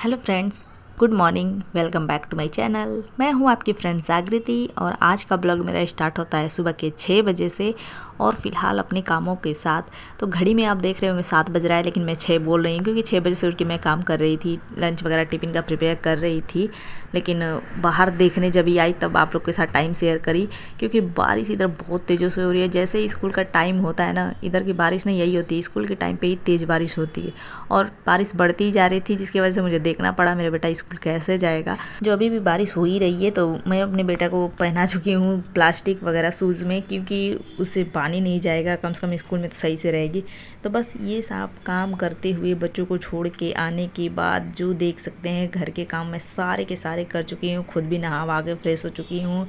Hello friends, good morning. Welcome back to my channel. मैं हूं आपकी फ्रेंड जागृति और आज का ब्लॉग मेरा स्टार्ट होता है सुबह के 6 बजे से और फिलहाल अपने कामों के साथ। तो घड़ी में आप देख रहे होंगे 7 बज रहा है, लेकिन मैं 6 बोल रही हूँ क्योंकि 6 बजे से उठ के मैं काम कर रही थी, लंच वगैरह टिफ़िन का प्रिपेयर कर रही थी। लेकिन बाहर देखने जब ही आई तब आप लोग के साथ टाइम शेयर करी, क्योंकि बारिश इधर बहुत तेज़ों से हो रही है। जैसे ही स्कूल का टाइम होता है ना, इधर की बारिश नहीं यही होती है, स्कूल के टाइम पे ही तेज़ बारिश होती है और बारिश बढ़ती ही जा रही थी, जिसकी वजह से मुझे देखना पड़ा मेरा बेटा स्कूल कैसे जाएगा। जो अभी भी बारिश हो ही रही है तो मैं अपने बेटा को पहना चुकी हूँ प्लास्टिक वगैरह शूज़ में, क्योंकि उससे पानी नहीं जाएगा, कम से कम स्कूल में तो सही से रहेगी। तो बस ये सब काम करते हुए बच्चों को छोड़ के आने के बाद जो देख सकते हैं घर के काम मैं सारे के सारे कर चुकी हूँ। खुद भी नहा वहा के फ्रेश हो चुकी हूँ,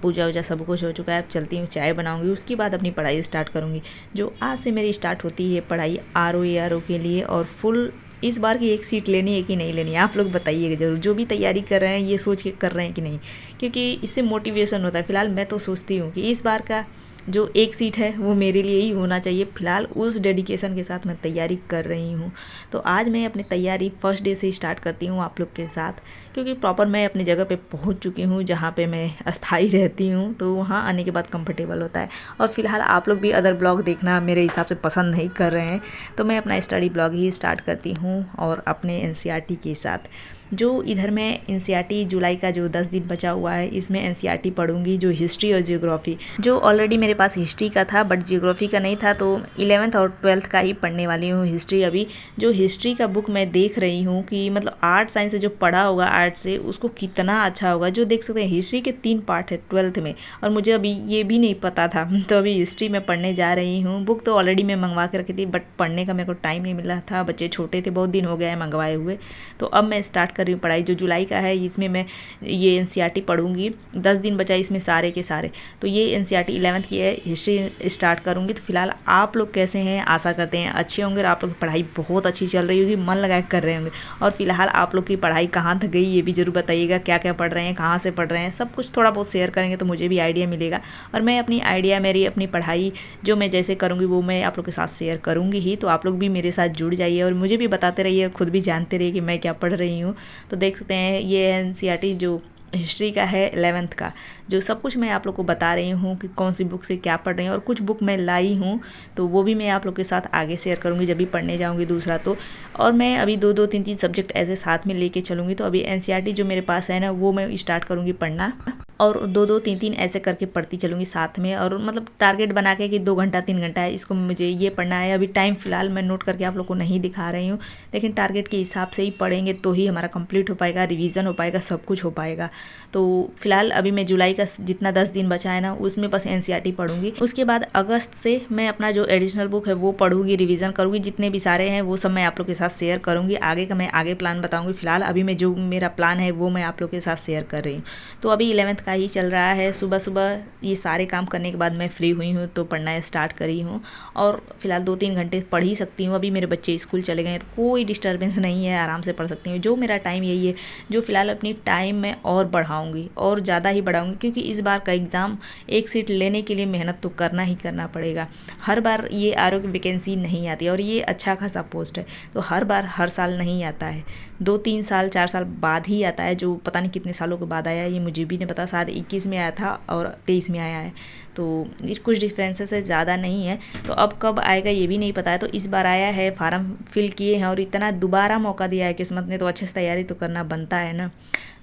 पूजा वूजा सब कुछ हो चुका है। अब चलती हूँ, चाय बनाऊँगी, उसके बाद अपनी पढ़ाई स्टार्ट करूँगी। जो आज से मेरी स्टार्ट होती है पढ़ाई RO के लिए, और फुल इस बार की एक सीट लेनी है कि नहीं लेनी है, आप लोग बताइएगा ज़रूर। जो भी तैयारी कर रहे हैं ये सोच के कर रहे हैं कि नहीं, क्योंकि इससे मोटिवेशन होता है। फ़िलहाल मैं तो सोचती हूँ कि इस बार का जो एक सीट है वो मेरे लिए ही होना चाहिए। फ़िलहाल उस डेडिकेशन के साथ मैं तैयारी कर रही हूँ। तो आज मैं अपनी तैयारी फर्स्ट डे से स्टार्ट करती हूँ आप लोग के साथ, क्योंकि प्रॉपर मैं अपनी जगह पे पहुँच चुकी हूँ जहाँ पे मैं अस्थाई रहती हूँ, तो वहाँ आने के बाद कंफर्टेबल होता है। और फिलहाल आप लोग भी अदर ब्लॉग देखना मेरे हिसाब से पसंद नहीं कर रहे हैं, तो मैं अपना स्टडी ब्लॉग ही स्टार्ट करती हूँ और अपने NCERT के साथ। जो इधर मैं NCERT जुलाई का जो 10 दिन बचा हुआ है, इसमें NCERT पढ़ूंगी, जो हिस्ट्री और जियोग्राफी। जो ऑलरेडी मेरे पास हिस्ट्री का था बट जियोग्राफी का नहीं था, तो 11th और 12th का ही पढ़ने वाली हूँ हिस्ट्री। अभी जो हिस्ट्री का बुक मैं देख रही हूँ कि मतलब आर्ट साइंस से जो पढ़ा होगा आर्ट से, उसको कितना अच्छा होगा। जो देख सकते हैं हिस्ट्री के 3 पार्ट है 12th में, और मुझे अभी ये भी नहीं पता था। तो अभी हिस्ट्री में पढ़ने जा रही हूँ। बुक तो ऑलरेडी मैं मंगवा के रखी थी, बट पढ़ने का मेरे को टाइम नहीं मिला था, बच्चे छोटे थे, बहुत दिन हो गया है मंगवाए हुए। तो अब मैं स्टार्ट कर रही हूँ पढ़ाई। जो जुलाई का है इसमें मैं ये NCERT पढ़ूंगी। 10 दिन बचा इसमें सारे के सारे। तो ये NCERT 11th की है, हिस्ट्री स्टार्ट करूँगी। तो फिलहाल आप लोग कैसे हैं, आशा करते हैं अच्छे होंगे और आप लोग की पढ़ाई बहुत अच्छी चल रही होगी, मन लगा कर रहे होंगे। और फिलहाल आप लोग की पढ़ाई कहाँ तक गई ये भी ज़रूर बताइएगा, क्या क्या पढ़ रहे हैं, कहाँ से पढ़ रहे हैं, सब कुछ थोड़ा बहुत शेयर करेंगे तो मुझे भी आइडिया मिलेगा। और मैं अपनी आइडिया, मेरी अपनी पढ़ाई जो मैं जैसे करूँगी वो मैं आप लोग के साथ शेयर करूँगी ही। तो आप लोग भी मेरे साथ जुड़ जाइए और मुझे भी बताते रहिए, खुद भी जानते रहिए कि मैं क्या पढ़ रही हूँ। तो देख सकते हैं ये NCERT जो हिस्ट्री का है 11th का, जो सब कुछ मैं आप लोग को बता रही हूँ कि कौन सी बुक से क्या पढ़ रही हूँ। और कुछ बुक मैं लाई हूँ तो वो भी मैं आप लोग के साथ आगे शेयर करूँगी जब भी पढ़ने जाऊँगी दूसरा तो। और मैं अभी 2-2 3-3 सब्जेक्ट ऐसे साथ में लेके चलूँगी। तो अभी NCERT जो मेरे पास है ना, वो मैं स्टार्ट करूँगी पढ़ना, और 2-2 3-3 ऐसे करके पढ़ती चलूँगी साथ में। और मतलब टारगेट बना के कि 2 घंटा 3 घंटा है, इसको मुझे ये पढ़ना है। अभी टाइम फ़िलहाल मैं नोट करके आप लोग को नहीं दिखा रही हूँ, लेकिन टारगेट के हिसाब से ही पढ़ेंगे तो ही हमारा कंप्लीट हो पाएगा, रिवीजन हो पाएगा, सब कुछ हो पाएगा। तो फिलहाल अभी मैं जुलाई का जितना 10 दिन बचा है ना, उसमें बस NCERT पढ़ूंगी। उसके बाद अगस्त से मैं अपना जो एडिशनल बुक है वो पढ़ूंगी, रिवीजन करूँगी। जितने भी सारे हैं वो सब मैं आप लोग के साथ शेयर करूँगी। आगे का मैं आगे प्लान बताऊँगी। फिलहाल अभी मैं जो मेरा प्लान है वो मैं आप लोग के साथ शेयर कर रही हूँ। तो अभी 11th का ही चल रहा है। सुबह सुबह ये सारे काम करने के बाद मैं फ्री हुई हूँ तो पढ़ना स्टार्ट करी हूँ, और फिलहाल 2-3 घंटे पढ़ ही सकती हूँ। अभी मेरे बच्चे स्कूल चले गए हैं तो कोई डिस्टर्बेंस नहीं है, आराम से पढ़ सकती हूँ। जो मेरा टाइम यही है, जो फिलहाल अपनी टाइम में और बढ़ाऊँगी और ज़्यादा ही बढ़ाऊँगी, क्योंकि इस बार का एग्ज़ाम एक सीट लेने के लिए मेहनत तो करना ही करना पड़ेगा। हर बार ये RO की वैकेंसी नहीं आती और ये अच्छा खासा पोस्ट है, तो हर बार हर साल नहीं आता है, 2-3 साल 4 साल बाद ही आता है। जो पता नहीं कितने सालों के बाद आया है ये मुझे भी नहीं पता, शायद 21 में आया था और 23 में आया है, तो कुछ डिफरेंसेस है, ज़्यादा नहीं है। तो अब कब आएगा ये भी नहीं पता है। तो इस बार आया है, फार्म फिल किए हैं और इतना दोबारा मौका दिया है किस्मत ने, तो अच्छे से तैयारी तो करना बनता है ना।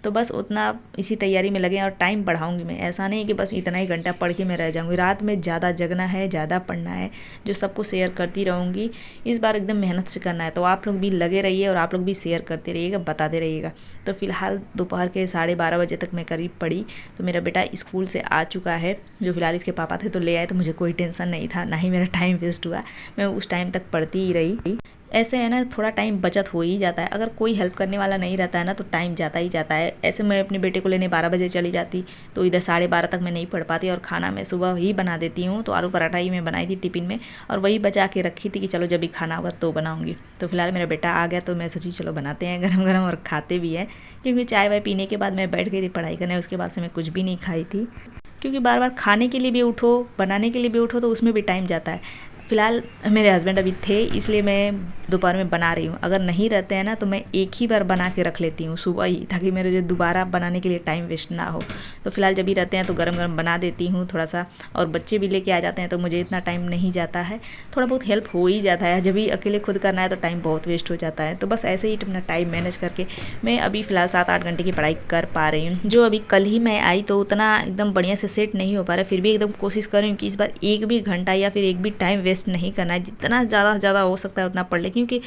तो बस उतना इसी तैयारी में लगे और टाइम बढ़ाऊंगी मैं। ऐसा नहीं कि बस इतना ही घंटा पढ़ के मैं रह जाऊंगी, रात में ज़्यादा जगना है, ज़्यादा पढ़ना है। जो सबको शेयर करती रहूँगी, इस बार एकदम मेहनत से करना है। तो आप लोग भी लगे रहिए और आप लोग भी शेयर करते रहिएगा, बताते रहिएगा। तो फिलहाल दोपहर के 12:30 बजे तक मैं करीब पढ़ी। तो मेरा बेटा स्कूल से आ चुका है, जो फिलहाल इसके पापा थे तो ले आए, तो मुझे कोई टेंशन नहीं था, ना ही मेरा टाइम वेस्ट हुआ। मैं उस टाइम तक पढ़ती ही रही। ऐसे है ना, थोड़ा टाइम बचत हो ही जाता है। अगर कोई हेल्प करने वाला नहीं रहता है ना, तो टाइम जाता ही जाता है। ऐसे मैं अपने बेटे को लेने 12 बजे चली जाती, तो इधर 12:30 तक मैं नहीं पढ़ पाती। और खाना मैं सुबह ही बना देती हूँ, तो आलू पराठा ही मैं बनाई थी टिफ़िन में, और वही बचा के रखी थी कि चलो जब भी खाना होगा तो बनाऊँगी। तो फिलहाल मेरा बेटा आ गया तो मैं सोची चलो बनाते हैं गरम गरम, और खाते भी हैं। क्योंकि चाय वाय पीने के बाद मैं बैठ गई थी पढ़ाई करने, उसके बाद से मैं कुछ भी नहीं खाई थी, क्योंकि बार बार खाने के लिए भी उठो, बनाने के लिए भी उठो, तो उसमें भी टाइम जाता है। फ़िलहाल मेरे हस्बैंड अभी थे इसलिए मैं दोपहर में बना रही हूँ। अगर नहीं रहते हैं ना तो मैं एक ही बार बना के रख लेती हूँ सुबह ही, ताकि मेरे जो दोबारा बनाने के लिए टाइम वेस्ट ना हो। तो फ़िलहाल जब भी रहते हैं तो गरम गरम बना देती हूँ थोड़ा सा, और बच्चे भी लेके आ जाते हैं तो मुझे इतना टाइम नहीं जाता है, थोड़ा बहुत हेल्प हो ही जाता है। जब भी अकेले खुद करना है तो टाइम बहुत वेस्ट हो जाता है। तो बस ऐसे ही अपना टाइम मैनेज करके मैं अभी फ़िलहाल 7-8 घंटे की पढ़ाई कर पा रही हूँ। जो अभी कल ही मैं आई तो उतना एकदम बढ़िया से सेट नहीं हो पा रहा, फिर भी एकदम कोशिश कर रही हूँ कि इस बार एक भी घंटा या फिर एक भी टाइम वेस्ट नहीं करना है। जितना ज़्यादा से ज़्यादा हो सकता है उतना पढ़ ले, क्योंकि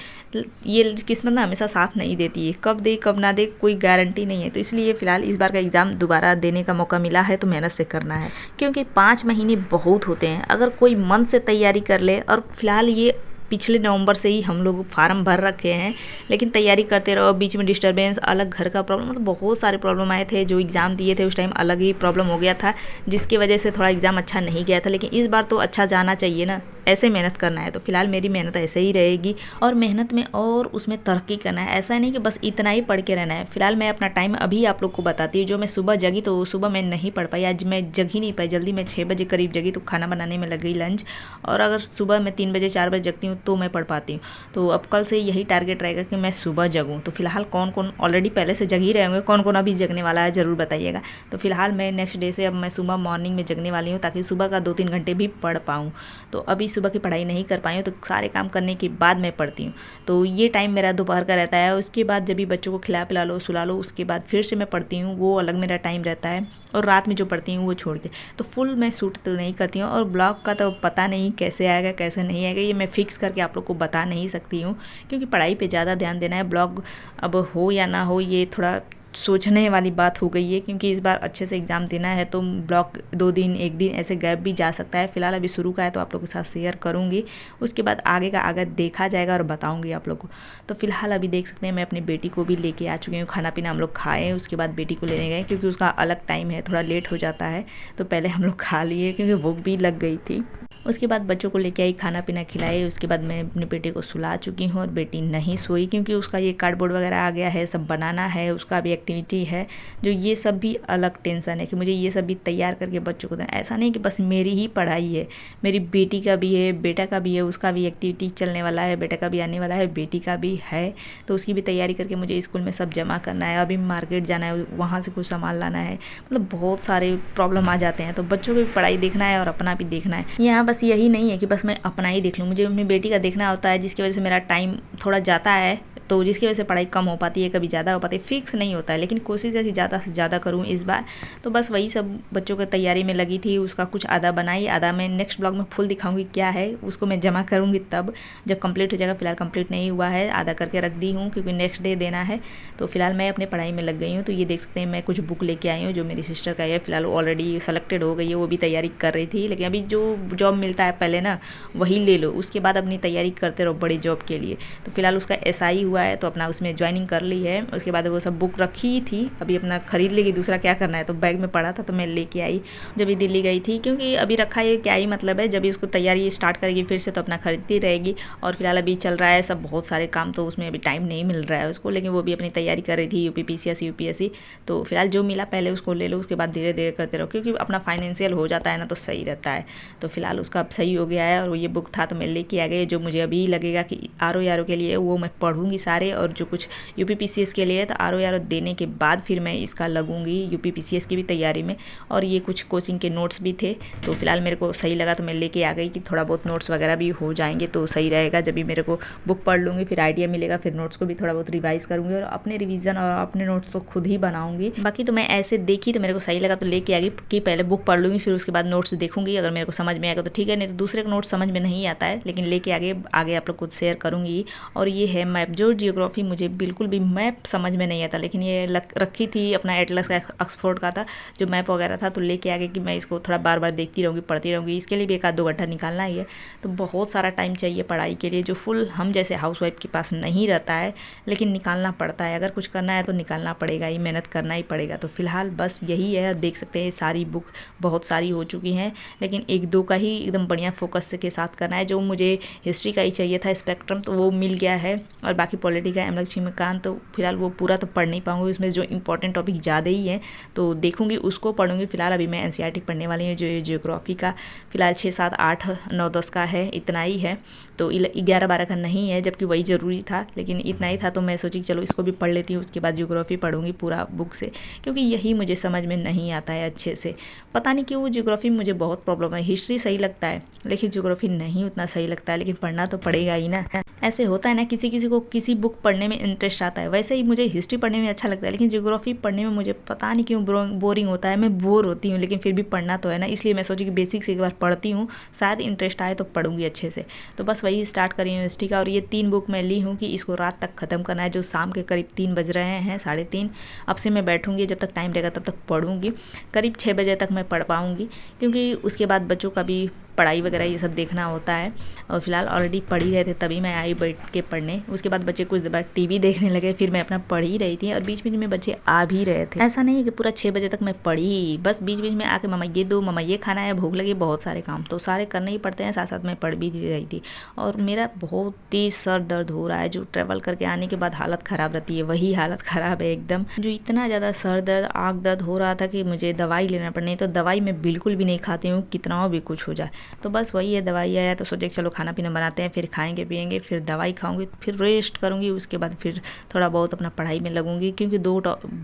ये किस्मत ना हमेशा साथ नहीं देती है, कब दे कब ना दे कोई गारंटी नहीं है। तो इसलिए फ़िलहाल इस बार का एग्ज़ाम दोबारा देने का मौका मिला है तो मेहनत से करना है, क्योंकि 5 महीने बहुत होते हैं। अगर कोई मन से तैयारी कर ले, और फिलहाल ये पिछले नवंबर से ही हम लोग फार्म भर रखे हैं, लेकिन तैयारी करते रहो, बीच में डिस्टर्बेंस, अलग घर का प्रॉब्लम, मतलब बहुत सारे प्रॉब्लम आए थे। जो एग्ज़ाम दिए थे उस टाइम अलग ही प्रॉब्लम हो गया था, जिसकी वजह से थोड़ा एग्ज़ाम अच्छा नहीं गया था। लेकिन इस बार तो अच्छा जाना चाहिए ना, ऐसे मेहनत करना है। तो फिलहाल मेरी मेहनत ऐसे ही रहेगी, और मेहनत में और उसमें तरक्की करना है। ऐसा नहीं कि बस इतना ही पढ़ के रहना है। फिलहाल मैं अपना टाइम अभी आप लोग को बताती हूँ। जो मैं सुबह जगी तो सुबह मैं नहीं पढ़ पाई, आज मैं जग ही नहीं पाई जल्दी। मैं 6 बजे करीब जगी तो खाना बनाने में लग गई लंच, और अगर सुबह मैं 3 बजे 4 बजे जगती हूँ तो मैं पढ़ पाती हूँ। तो अब कल से यही टारगेट रहेगा कि मैं सुबह जगूँ। तो फिलहाल कौन कौन ऑलरेडी पहले से जग ही रहे होंगे, कौन कौन अभी जगने वाला है ज़रूर बताइएगा। तो फिलहाल मैं नेक्स्ट डे से अब मैं सुबह मॉर्निंग में जगने वाली हूँ, ताकि सुबह का 2-3 घंटे भी पढ़ पाऊँ। तो अभी सुबह की पढ़ाई नहीं कर पाई हूँ, तो सारे काम करने के बाद मैं पढ़ती हूँ। तो ये टाइम मेरा दोपहर का रहता है। उसके बाद जब भी बच्चों को खिला पिला लो, सुला लो, उसके बाद फिर से मैं पढ़ती हूँ, वो अलग मेरा टाइम रहता है। और रात में जो पढ़ती हूँ वो छोड़ के, तो फुल मैं शूट तो नहीं करती हूँ। और ब्लॉग का तो पता नहीं कैसे आएगा कैसे नहीं आएगा, ये मैं फिक्स करके आप लोग को बता नहीं सकती हूँ, क्योंकि पढ़ाई पे ज़्यादा ध्यान देना है। ब्लॉग अब हो या ना हो ये थोड़ा सोचने वाली बात हो गई है, क्योंकि इस बार अच्छे से एग्ज़ाम देना है। तो ब्लॉग 2 दिन 1 दिन ऐसे गैप भी जा सकता है। फिलहाल अभी शुरू का है तो आप लोगों के साथ शेयर करूँगी, उसके बाद आगे का आगे देखा जाएगा और बताऊँगी आप लोग को। तो फिलहाल अभी देख सकते हैं मैं अपनी बेटी को भी लेके आ चुकी हूँ। खाना पीना हम लोग खाए, उसके बाद बेटी को लेने गए, क्योंकि उसका अलग टाइम है, थोड़ा लेट हो जाता है। तो पहले हम लोग खा लिए क्योंकि भूख भी लग गई थी। उसके बाद बच्चों को लेके आई, खाना पीना खिलाए। उसके बाद मैं अपने बेटे को सुला चुकी हूँ, और बेटी नहीं सोई, क्योंकि उसका ये कार्डबोर्ड वगैरह आ गया है, सब बनाना है, उसका भी एक्टिविटी है। जो ये सब भी अलग टेंशन है कि मुझे ये सब भी तैयार करके बच्चों को देना। ऐसा नहीं कि बस मेरी ही पढ़ाई है, मेरी बेटी का भी है, बेटा का भी है, उसका भी एक्टिविटी चलने वाला है, बेटा का भी आने वाला है, बेटी का भी है। तो उसकी भी तैयारी करके मुझे स्कूल में सब जमा करना है। अभी मार्केट जाना है, वहाँ से कुछ सामान लाना है, मतलब बहुत सारे प्रॉब्लम आ जाते हैं। तो बच्चों की भी पढ़ाई देखना है और अपना भी देखना है। यहाँ बस यही नहीं है कि बस मैं अपना ही देख लूँ, मुझे अपनी बेटी का देखना होता है, जिसकी वजह से मेरा टाइम थोड़ा जाता है। तो जिसकी वजह से पढ़ाई कम हो पाती है, कभी ज़्यादा हो पाती है, फिक्स नहीं होता है। लेकिन कोशिश है कि ज़्यादा से ज़्यादा करूँ इस बार। तो बस वही सब बच्चों की तैयारी में लगी थी। उसका कुछ आधा बनाई, आधा मैं नेक्स्ट ब्लॉग में फुल दिखाऊंगी क्या है, उसको मैं जमा करूँगी तब जब कंप्लीट हो जाएगा। फिलहाल कंप्लीट नहीं हुआ है, आधा करके रख दी हूँ क्योंकि नेक्स्ट डे देना है। तो फिलहाल मैं अपने पढ़ाई में लग गई हूँ। तो ये देख सकते हैं मैं कुछ बुक लेके आई हूँ, जो मेरी सिस्टर का है। फिलहाल ऑलरेडी सेलेक्टेड हो गई है, वो भी तैयारी कर रही थी। लेकिन अभी जो जॉब मिलता है पहले ना वही ले लो, उसके बाद अपनी तैयारी करते रहो बड़ी जॉब के लिए। तो फिलहाल उसका SI हुआ है, तो अपना उसमें ज्वाइनिंग कर ली है। उसके बाद वो सब बुक रखी थी, अभी अपना खरीद लेगी, दूसरा क्या करना है। तो बैग में पड़ा था तो मैं लेके आई जब भी दिल्ली गई थी, क्योंकि अभी रखा है क्या ही मतलब है, जब भी उसको तैयारी स्टार्ट करेगी फिर से तो अपना खरीदती रहेगी। और फिलहाल अभी चल रहा है सब बहुत सारे काम, तो उसमें अभी टाइम नहीं मिल रहा है उसको, लेकिन वो भी अपनी तैयारी कर रही थी UPPCS UPSC। तो फिलहाल जो मिला पहले उसको ले लो, उसके बाद धीरे धीरे करते रहो, क्योंकि अपना फाइनेंशियल हो जाता है ना तो सही रहता है। तो फिलहाल उसका अब सही हो गया है, और वो ये बुक था तो मैं लेके आ गई। जो मुझे अभी लगेगा कि RO के लिए वो मैं पढ़ूंगी सारे, और जो कुछ UPPCS के लिए तो RO देने के बाद फिर मैं इसका लगूंगी UPPCS की भी तैयारी में। और ये कुछ कोचिंग के नोट्स भी थे, तो फिलहाल मेरे को सही लगा तो मैं लेके आ गई कि थोड़ा बहुत नोट्स वगैरह भी हो जाएंगे तो सही रहेगा। जब भी मेरे को बुक पढ़ लूँगी फिर आइडिया मिलेगा, फिर नोट्स को भी थोड़ा बहुत रिवाइज करूँगी, और अपने रिवीजन और अपने नोट्स तो खुद ही बनाऊँगी। बाकी तो मैं ऐसे देखी तो मेरे को सही लगा तो लेके आ गई कि पहले बुक पढ़ लूँगी, फिर उसके बाद नोट्स देखूँगी। अगर मेरे को समझ में आएगा तो ठीक है, नहीं तो दूसरे का नोट्स समझ में नहीं आता है, लेकिन लेके आगे आप लोग को शेयर करूँगी। और ये है मैप, जो जियोग्राफी मुझे बिल्कुल भी मैप समझ में नहीं आता, लेकिन ये रखी थी अपना एटलस का, ऑक्सफोर्ड का था जो मैप वगैरह था, तो लेके आगे कि मैं इसको थोड़ा बार बार देखती रहूँगी, पढ़ती रहूँगी। इसके लिए भी 1-2 घंटा निकालना ही है, तो बहुत सारा टाइम चाहिए पढ़ाई के लिए, जो फुल हम जैसे हाउसवाइफ के पास नहीं रहता है, लेकिन निकालना पड़ता है। अगर कुछ करना है तो निकालना पड़ेगा ही, मेहनत करना ही पड़ेगा। तो फिलहाल बस यही है, देख सकते हैं सारी बुक बहुत सारी हो चुकी हैं, लेकिन 1-2 का ही एकदम बढ़िया फोकस के साथ करना है। जो मुझे हिस्ट्री का ही चाहिए था स्पेक्ट्रम, तो वो मिल गया है, और बाकी पॉलिटी का, एम लक्ष्मीकांत, तो फिलहाल वो पूरा तो पढ़ नहीं पाऊंगी, उसमें जो इंपॉर्टेंट टॉपिक ज़्यादा ही है तो देखूंगी उसको पढ़ूंगी। फिलहाल अभी मैं एनसीईआरटी पढ़ने वाली हूँ, जो जियोग्राफी का फिलहाल 6, 7, 8, 9, 10 का है, इतना ही है, तो 11, 12 का नहीं है, जबकि वही ज़रूरी था, लेकिन इतना ही था तो मैं सोची चलो इसको भी पढ़ लेती हूँ, उसके बाद जियोग्राफी पढ़ूंगी पूरा बुक से, क्योंकि यही मुझे समझ में नहीं आता है अच्छे से। पता नहीं क्यों जियोग्राफी में मुझे बहुत प्रॉब्लम है। हिस्ट्री सही लगता है लेकिन जियोग्राफी नहीं उतना सही लगता है, लेकिन पढ़ना तो पड़ेगा ही ना। ऐसे होता है ना, किसी किसी को किसी बुक पढ़ने में इंटरेस्ट आता है, वैसे ही मुझे हिस्ट्री पढ़ने में अच्छा लगता है, लेकिन जियोग्राफी पढ़ने में मुझे पता नहीं क्यों बोरिंग होता है। मैं बोर होती हूँ, लेकिन फिर भी पढ़ना तो है ना, इसलिए मैं सोची कि बेसिक से एक बार पढ़ती हूँ, शायद इंटरेस्ट आए तो पढ़ूंगी अच्छे से। तो बस वही स्टार्ट करी हूँ हिस्ट्री का, और ये 3 बुक मैं ली हूँ कि इसको रात तक ख़त्म करना है, जो शाम के करीब 3 बज रहे हैं, 3:30। अब से मैं बैठूंगी, जब तक टाइम रहेगा तब तक पढ़ूंगी, करीब 6 बजे तक मैं पढ़ पाऊँगी, क्योंकि उसके बाद बच्चों का भी पढ़ाई वगैरह ये सब देखना होता है। और फिलहाल ऑलरेडी पढ़ ही रहे थे, तभी मैं आई बैठ के पढ़ने। उसके बाद बच्चे कुछ देर टीवी देखने लगे, फिर मैं अपना पढ़ ही रही थी, और बीच बीच में बच्चे आ भी रहे थे। ऐसा नहीं है कि पूरा 6 बजे तक मैं पढ़ी, बस बीच बीच में आके मम्मा ये दो, मम्मा ये खाना है, भूख लगी, बहुत सारे काम तो सारे करने ही पड़ते हैं, साथ साथ मैं पढ़ भी रही थी। और मेरा बहुत तेज सर दर्द हो रहा है, जो ट्रैवल करके आने के बाद हालत ख़राब रहती है, वही हालत ख़राब है एकदम, जो इतना ज़्यादा सर दर्द, आँख दर्द हो रहा था कि मुझे दवाई लेना पड़नी। तो दवाई मैं बिल्कुल भी नहीं खाती हूँ, कितना भी कुछ हो जाए। तो बस वही है, दवाई आया तो सोचे चलो खाना पीना बनाते हैं, फिर खाएंगे पिएंगे, फिर दवाई खाऊंगी, फिर रेस्ट करूंगी, उसके बाद फिर थोड़ा बहुत अपना पढ़ाई में लगूंगी, क्योंकि 2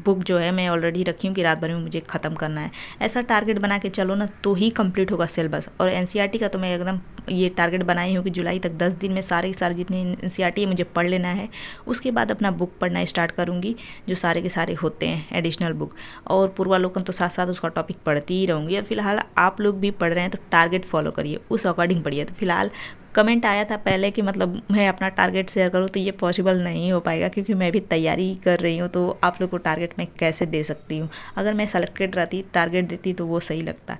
बुक जो है मैं ऑलरेडी रखी हूँ कि रात भर में मुझे ख़त्म करना है। ऐसा टारगेट बना के चलो ना तो ही कंप्लीट होगा सिलेबस। और एनसीईआरटी का तो मैं एकदम ये टारगेट बनाई हूँ कि जुलाई तक 10 दिन में सारे जितने एनसीईआरटी है मुझे पढ़ लेना है, उसके बाद अपना बुक पढ़ना स्टार्ट करूँगी, जो सारे के सारे होते हैं एडिशनल बुक। और पूर्वालोकन तो साथ साथ उसका टॉपिक पढ़ती ही रहूँगी। और फिलहाल आप लोग भी पढ़ रहे हैं तो टारगेट फॉलो करिए, उस अकॉर्डिंग पढ़िए। तो फिलहाल कमेंट आया था पहले कि मतलब मैं अपना टारगेट शेयर करूँ, तो ये पॉसिबल नहीं हो पाएगा, क्योंकि मैं भी तैयारी कर रही हूँ, तो आप लोग को टारगेट मैं कैसे दे सकती हूँ। अगर मैं सेलेक्टेड रहती, टारगेट देती, तो वो सही लगता।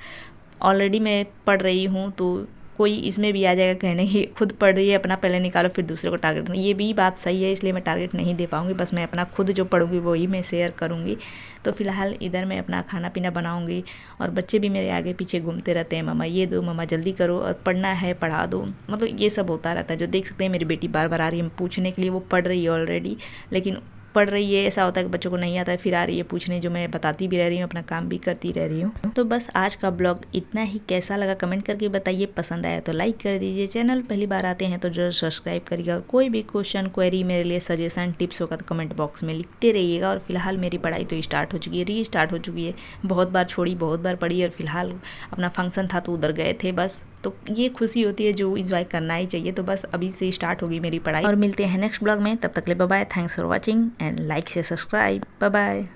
ऑलरेडी मैं पढ़ रही हूँ, तो कोई इसमें भी आ जाएगा कहने की खुद पढ़ रही है, अपना पहले निकालो फिर दूसरे को टारगेट, ये भी बात सही है, इसलिए मैं टारगेट नहीं दे पाऊँगी। बस मैं अपना खुद जो पढ़ूंगी वही मैं शेयर करूँगी। तो फिलहाल इधर मैं अपना खाना पीना बनाऊँगी, और बच्चे भी मेरे आगे पीछे घूमते रहते हैं, मम्मा ये दो, मम्मा जल्दी करो, और पढ़ना है पढ़ा दो, मतलब ये सब होता रहता है। जो देख सकते हैं मेरी बेटी बार बार आ रही है पूछने के लिए, वो पढ़ रही है ऑलरेडी, लेकिन पढ़ रही है, ऐसा होता है कि बच्चों को नहीं आता है, फिर आ रही है पूछने, जो मैं बताती भी रह रही हूँ, अपना काम भी करती रह रही हूँ। तो बस आज का ब्लॉग इतना ही, कैसा लगा कमेंट करके बताइए, पसंद आया तो लाइक कर दीजिए, चैनल पहली बार आते हैं तो जरूर सब्सक्राइब करिएगा, और कोई भी क्वेश्चन क्वेरी मेरे लिए सजेशन टिप्स होगा तो कमेंट बॉक्स में लिखते रहिएगा। और फिलहाल मेरी पढ़ाई तो स्टार्ट हो चुकी है, रीस्टार्ट हो चुकी है, बहुत बार छोड़ी, बहुत बार पढ़ी, और फिलहाल अपना फंक्शन था तो उधर गए थे बस। तो ये खुशी होती है जो इंजॉय करना ही चाहिए। तो बस अभी से स्टार्ट होगी मेरी पढ़ाई, और मिलते हैं नेक्स्ट ब्लॉग में, तब तक ले bye bye, thanks for watching and like से सब्सक्राइब, बाय बाय।